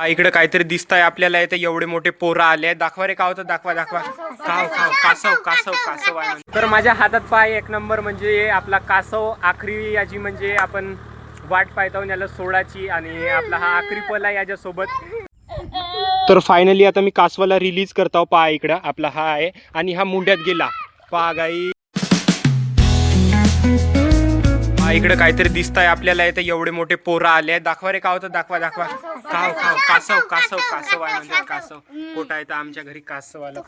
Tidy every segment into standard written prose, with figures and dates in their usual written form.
इकडे काहीतरी दिसतंय आपल्याला. इथे एवढे मोठे पोरं आले. दाखवा रे, काय होतं? दाखवा दाखवा. कासव कासव कासव आहे म्हणजे. तर माझ्या हातात पाय एक नंबर म्हणजे आपला कासव. आखरी याची म्हणजे आपण वाट पाहतो याला सोडाची, आणि आपला हा आखरी पल आहे याच्यासोबत. तर फायनली आता मी कासवाला रिलीज करतो. पहा इकडं आपला हा आहे आणि हा मुंड्यात गेला. पहा गाई, इकडे काहीतरी दिसतंय आपल्याला. इथे एवढे मोठे पोरं आले. दाखवा रे, काय होतं? दाखवा दाखवा. कासव कासव कासव आहे म्हणजे. कासव कोटा आहे आमच्या घरी. कासव आलं.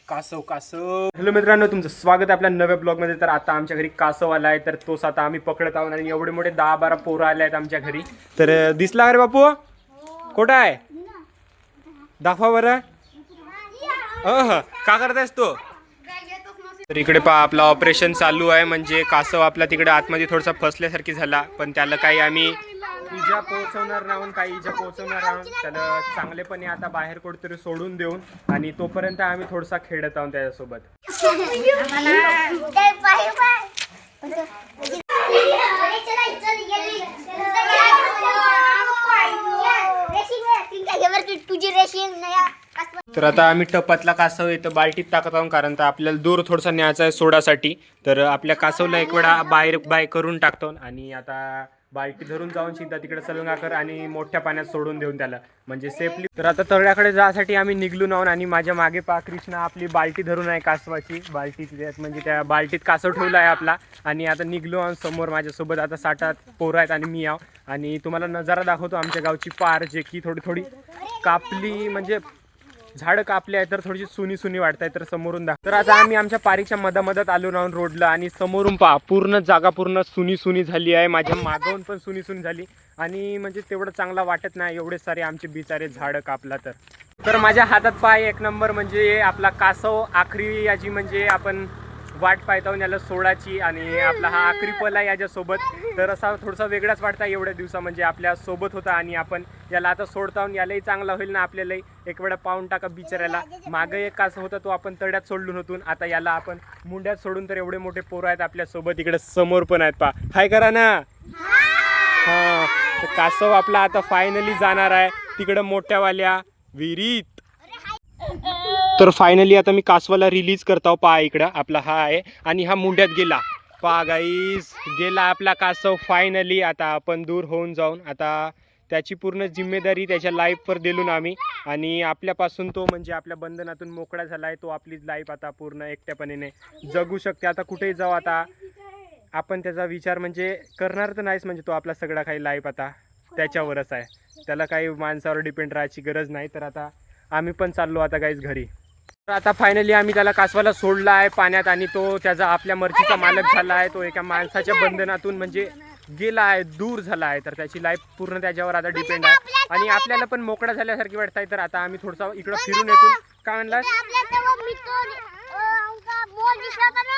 कासव कासव. हॅलो मित्रांनो, तुमचं स्वागत आहे आपल्या नव्या ब्लॉग मध्ये. तर आता आमच्या घरी कासव आला आहे, तर तोच आता आम्ही पकडत आहोत. आणि एवढे मोठे 10-12 पोरं आले आहेत आमच्या घरी. तर दिसला रे बापू? कोटा आहे? दाखवा बरं. का करतायस तू? तर इकडे पहा आपला ऑपरेशन चालू आहे. म्हणजे कासव आपला तिकडे आतमध्ये थोडासा फसल्यासारखी झाला, पण त्याला काही आम्ही इजा पोहोचवणार राहून त्याला चांगलेपणे आता बाहेर कुठेतरी सोडून देऊन, आणि तोपर्यंत आम्ही थोडासा खेळत आहोत त्याच्यासोबत. तर आता आम्ही टपातला कासव इथं बाल्टीत टाकत आहोत, कारण तर आपल्याला दूर थोडासा न्यायचा आहे सोडासाठी. तर आपल्या कासवला एक वेळा बाय करून टाकतो, आणि आता बाल्टी धरून जाऊन सीधा तिकडे सलंगाकर आणि मोठ्या पाण्यात सोडून देऊन त्याला, म्हणजे सेफली. तर आता तळ्याकडे जाण्यासाठी आम्ही निघलो आहोत, आणि माझ्या मागे पहा कृष्णा आपली बाल्टी धरून आहे कासवाची. बाल्टी म्हणजे त्या बाल्टीत कासव ठेवला आहे आपला. आणि आता निघलो आहोत समोर. माझ्यासोबत आता 7-8 पोरं आहेत आणि मी आहो. आणि तुम्हाला नजारा दाखवतो आमच्या गावची पार, जे की थोडी कापली, म्हणजे झाडं कापली आहे तर थोडीशी सुनी वाटत आहे. तर समोरून तर आता आम्ही आमच्या पारीच्या मधात आलो राहून रोडला, आणि समोरून पहा पूर्ण जागा पूर्ण सुनी झाली आहे. माझ्या मागवून पण सुनी झाली, आणि म्हणजे तेवढं चांगला वाटत नाही एवढे सारे आमचे बिचारे झाडं कापला. तर माझ्या हातात पाय एक नंबर म्हणजे आपला कासव. आखरी याची म्हणजे आपण वाट पाहतो याला सोडाची, आणि आपला हा आखरी पल आहे याच्यासोबत. तर असा थोडासा वेगळाच वाटतं एवढ्या दिवसा म्हणजे आपल्या सोबत होता, आणि आपण याला आता सोडता. यालाही चांगला होईल ना आपल्यालाही. एक वेळा पाहून टाका बिचाऱ्याला. मागे एक कासव होता तो आपण तळ्यात सोडून होतून, आता याला आपण मुंड्यात सोडून. तर एवढे मोठे पोरं आहेत आपल्या सोबत. इकडे समोर पण आहेत, पहा. हाय करा ना. हा, तर कासव आपला आता फायनली जाणार आहे तिकडं मोठ्यावाल्या विहिरीत. तर फायनली आता मी कासवाला रिलीज करतो. पहा इकडं आपला हा आहे, आणि हा मुंड्यात गेला. पहा गाईस, गेला आपला कासव फायनली. आता आपण दूर होऊन जाऊन आता त्याची पूर्ण जिम्मेदारी त्याच्या लाईफवर दिलून आम्ही, आणि आपल्यापासून तो म्हणजे आपल्या बंधनातून मोकळा झाला आहे. तो आपली लाईफ आता पूर्ण एकट्यापणे जगू शकते. आता कुठेही जाऊ आता आपण त्याचा विचार म्हणजे करणार तर नाहीच. म्हणजे तो आपला सगळा काही लाईफ आता त्याच्यावरच आहे. त्याला काही माणसावर डिपेंड राहायची गरज नाही. तर आता आम्ही पण चाललो आता गाईस घरी. तर आता फायनली आम्ही त्याला कासवाला सोडला आहे पाण्यात, आणि तो त्याचा आपल्या मर्जीचा मालक झाला आहे. तो एका माणसाच्या बंधनातून म्हणजे गेला आहे, दूर झाला आहे. तर त्याची लाईफ पूर्ण त्याच्यावर आता डिपेंड आहे, आणि आपल्याला पण मोकळा झाल्यासारखी वाटत आहे. तर आता आम्ही थोडसा इकडं फिरून येतो. काय म्हणला?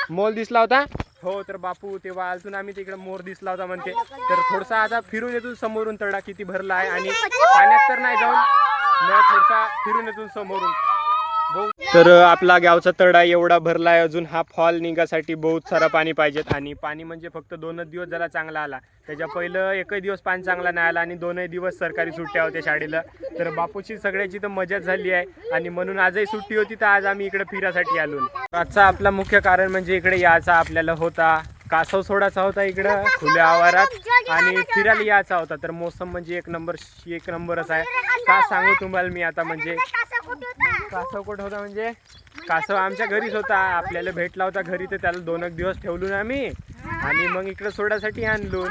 मोल दिसला होता? हो, तर बापू तेव्हा अजून आम्ही तिकडे मोर दिसला होता म्हणते. तर थोडसा आता फिरून येतो समोरून. तळा किती भरला आहे, आणि पाण्यात तर नाही जाऊन थोडसा फिरून येतो समोरून. तर आपला गावचा तळा एवढा भरला आहे. अजून हा फॉल निघासाठी बहुत सारा पाणी पाहिजेत, आणि पाणी म्हणजे फक्त 2च दिवस जरा चांगला आला. त्याच्या पहिलं एकही दिवस पाणी चांगला नाही आला, आणि 2ही दिवस सरकारी सुट्ट्या होत्या शाळेला. तर बापूची सगळ्याची तर मजाच झाली आहे, आणि म्हणून आजही सुट्टी होती. तर आज आम्ही इकडे फिरासाठी आलो. आजचा आपला मुख्य कारण म्हणजे इकडे यायचा आपल्याला होता. कासव सोडायचा होता इकडं खुल्या आवारात, आणि फिरायला यायचा होता. तर मोसम म्हणजे एक नंबरच आहे. का सांगू तुम्हाला मी आता. म्हणजे कासव कुठं होता म्हणजे कासव आमच्या घरीच होता. आपल्याला भेटला होता घरी, तर त्याला 2 दिवस ठेवलो ना आम्ही, आणि मग इकडे सोडासाठी आणलो.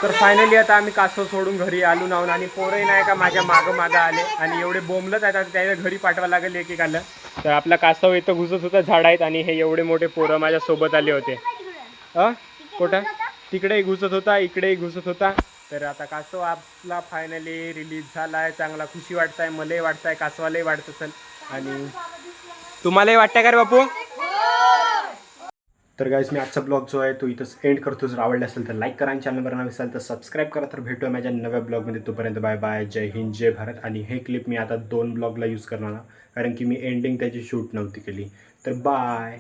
तर फायनली आता आम्ही कासव सोडून घरी आलो नाहून, आणि पोरही नाही का माझ्या मागं आले, आणि एवढे बोंबलत आहेत. आता त्याला घरी पाठवा लागेल एकेकाला. तर आपला कासव इथं घुसत होता झाडात, आणि हे एवढे मोठे पोरं माझ्या सोबत आले होते. कुठं तिकडेही घुसत होता, इकडेही घुसत होता. तर आता कासव आपला फायनली रिलीज झाला आहे. चांगला खुशी वाटत आहे, मलाही वाटत आहे, कासवालाही वाटत असेल, आणि तुम्हालाही वाटतं का रे बापू? तर गाईस, मी आजचा ब्लॉग जो आहे तो इथंच एंड करतो. जर आवडला असेल तर लाईक करा, आणि चॅनलवर नवीन असेल तर सबस्क्राईब करा. तर भेटूया माझ्या नव्या ब्लॉगमध्ये. तोपर्यंत बाय बाय, जय हिंद, जय भारत. आणि हे क्लिप मी आता 2 ब्लॉगला यूज करणार, कारण की मी एंडिंग त्याची शूट नव्हती केली. तर बाय.